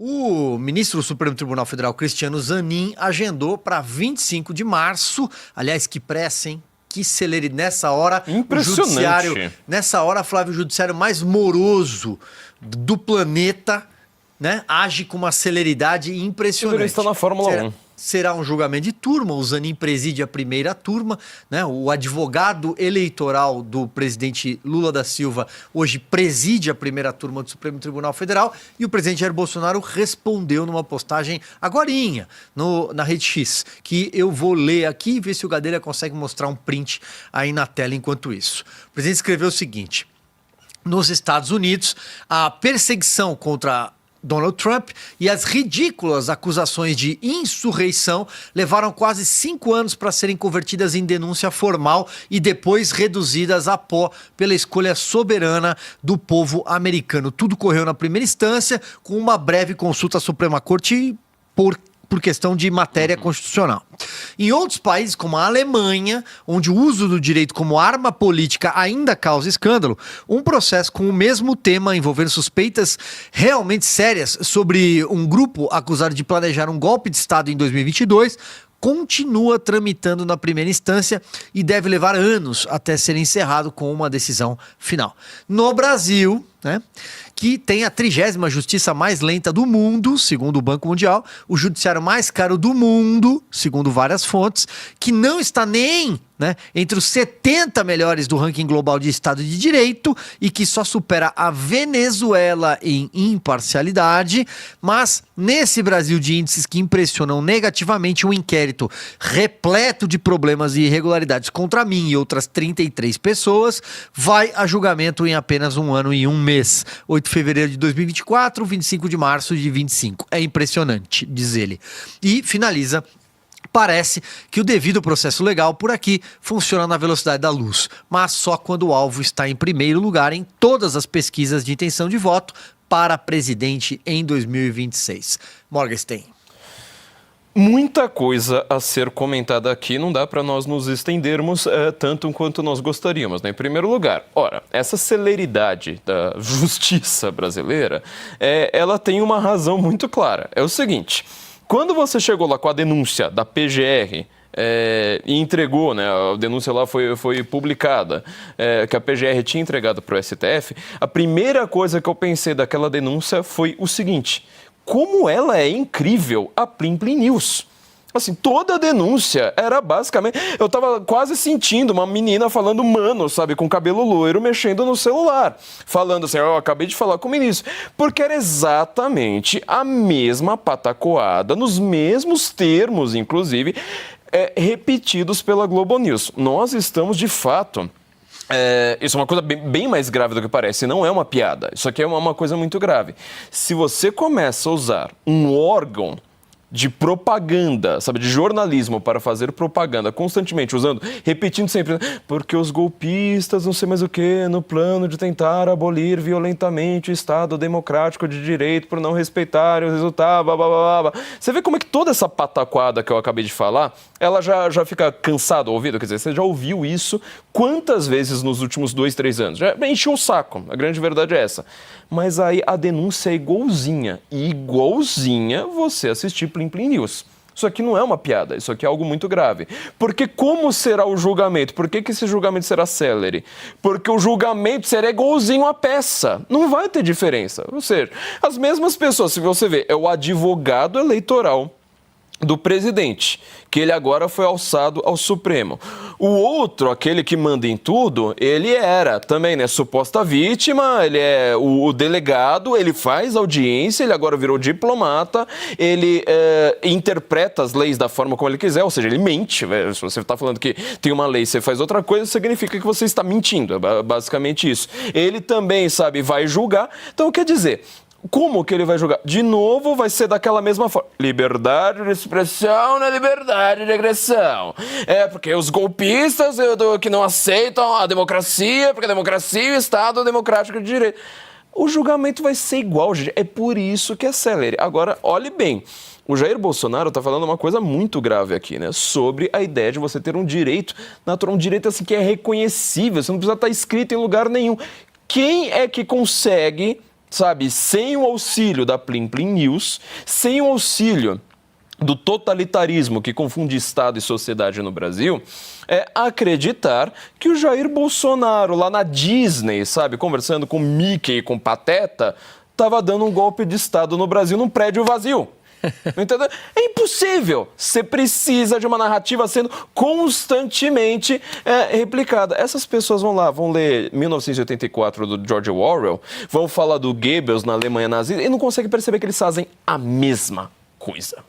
O ministro do Supremo Tribunal Federal, Cristiano Zanin, agendou para 25 de março. Aliás, que pressa, hein? Que celeridade. Nessa hora, impressionante. Nessa hora, Flávio, o judiciário mais moroso do planeta, né, age com uma celeridade impressionante. Ele está na Fórmula 1. Será um julgamento de turma, o Zanin preside a primeira turma, né? O advogado eleitoral do presidente Lula da Silva hoje preside a primeira turma do Supremo Tribunal Federal e o presidente Jair Bolsonaro respondeu numa postagem agorinha na Rede X, que eu vou ler aqui e ver se o Gadelha consegue mostrar um print aí na tela enquanto isso. O presidente escreveu o seguinte: nos Estados Unidos, a perseguição contra Donald Trump e as ridículas acusações de insurreição levaram quase 5 anos para serem convertidas em denúncia formal e depois reduzidas a pó pela escolha soberana do povo americano. Tudo correu na primeira instância, com uma breve consulta à Suprema Corte por questão de matéria constitucional. Em outros países, como a Alemanha, onde o uso do direito como arma política ainda causa escândalo, um processo com o mesmo tema envolvendo suspeitas realmente sérias sobre um grupo acusado de planejar um golpe de Estado em 2022 continua tramitando na primeira instância e deve levar anos até ser encerrado com uma decisão final. No Brasil, né, que tem a 30ª justiça mais lenta do mundo, segundo o Banco Mundial, o judiciário mais caro do mundo, segundo várias fontes, que não está nem, né, entre os 70 melhores do ranking global de Estado de Direito e que só supera a Venezuela em imparcialidade, mas nesse Brasil de índices que impressionam negativamente, um inquérito repleto de problemas e irregularidades contra mim e outras 33 pessoas vai a julgamento em apenas 1 ano e 1 mês. 8 de fevereiro de 2024, 25 de março de 25. É impressionante, diz ele. E finaliza: parece que o devido processo legal por aqui funciona na velocidade da luz, mas só quando o alvo está em primeiro lugar em todas as pesquisas de intenção de voto para presidente em 2026. Morgenstern. Muita coisa a ser comentada aqui, não dá para nós nos estendermos tanto quanto nós gostaríamos, né? Em primeiro lugar, essa celeridade da justiça brasileira, ela tem uma razão muito clara. É o seguinte: quando você chegou lá com a denúncia da PGR, e entregou, né, a denúncia lá foi publicada, que a PGR tinha entregado para o STF, a primeira coisa que eu pensei daquela denúncia foi o seguinte: como ela é incrível, a Plim Plim News. Assim, toda a denúncia era basicamente... Eu tava quase sentindo uma menina falando mano, sabe, com cabelo loiro, mexendo no celular. Falando assim: eu acabei de falar com o ministro. Porque era exatamente a mesma patacoada, nos mesmos termos, inclusive, repetidos pela Globo News. Nós estamos, de fato... isso é uma coisa bem mais grave do que parece, não é uma piada. Isso aqui é uma coisa muito grave. Se você começa a usar um órgão de propaganda, sabe, de jornalismo para fazer propaganda constantemente, repetindo sempre, porque os golpistas, não sei mais o que, no plano de tentar abolir violentamente o Estado democrático de direito por não respeitar os resultados, blá, blá, blá, blá. Você vê como é que toda essa pataquada que eu acabei de falar, ela já fica cansada ao ouvido? Quer dizer, você já ouviu isso quantas vezes nos últimos 2, 3 anos? Já encheu o saco, a grande verdade é essa. Mas aí a denúncia é igualzinha você assistir Plim Plim News. Isso aqui não é uma piada, isso aqui é algo muito grave. Porque como será o julgamento? Por que esse julgamento será célere? Porque o julgamento será igualzinho à peça. Não vai ter diferença. Ou seja, as mesmas pessoas, se você vê, é o advogado eleitoral do presidente, que ele agora foi alçado ao Supremo. O outro, aquele que manda em tudo, ele era também, né, suposta vítima, ele é o delegado, ele faz audiência, ele agora virou diplomata, ele interpreta as leis da forma como ele quiser, ou seja, ele mente. Se você está falando que tem uma lei e você faz outra coisa, significa que você está mentindo, é basicamente isso. Ele também, sabe, vai julgar. Então, quer dizer... Como que ele vai julgar? De novo, vai ser daquela mesma forma. Liberdade de expressão na liberdade de agressão. Porque os golpistas que não aceitam a democracia, porque a democracia é o Estado democrático de direito. O julgamento vai ser igual, gente. É por isso que é célere. Agora, olhe bem. O Jair Bolsonaro está falando uma coisa muito grave aqui, né? Sobre a ideia de você ter um direito natural, um direito assim que é reconhecível. Você não precisa estar escrito em lugar nenhum. Quem é que consegue sabe, sem o auxílio da Plim Plim News, sem o auxílio do totalitarismo que confunde Estado e sociedade no Brasil, é acreditar que o Jair Bolsonaro, lá na Disney, sabe, conversando com Mickey e com Pateta, estava dando um golpe de Estado no Brasil num prédio vazio. Entendeu? É impossível. Você precisa de uma narrativa sendo constantemente replicada. Essas pessoas vão lá, vão ler 1984 do George Orwell, vão falar do Goebbels na Alemanha nazista e não conseguem perceber que eles fazem a mesma coisa.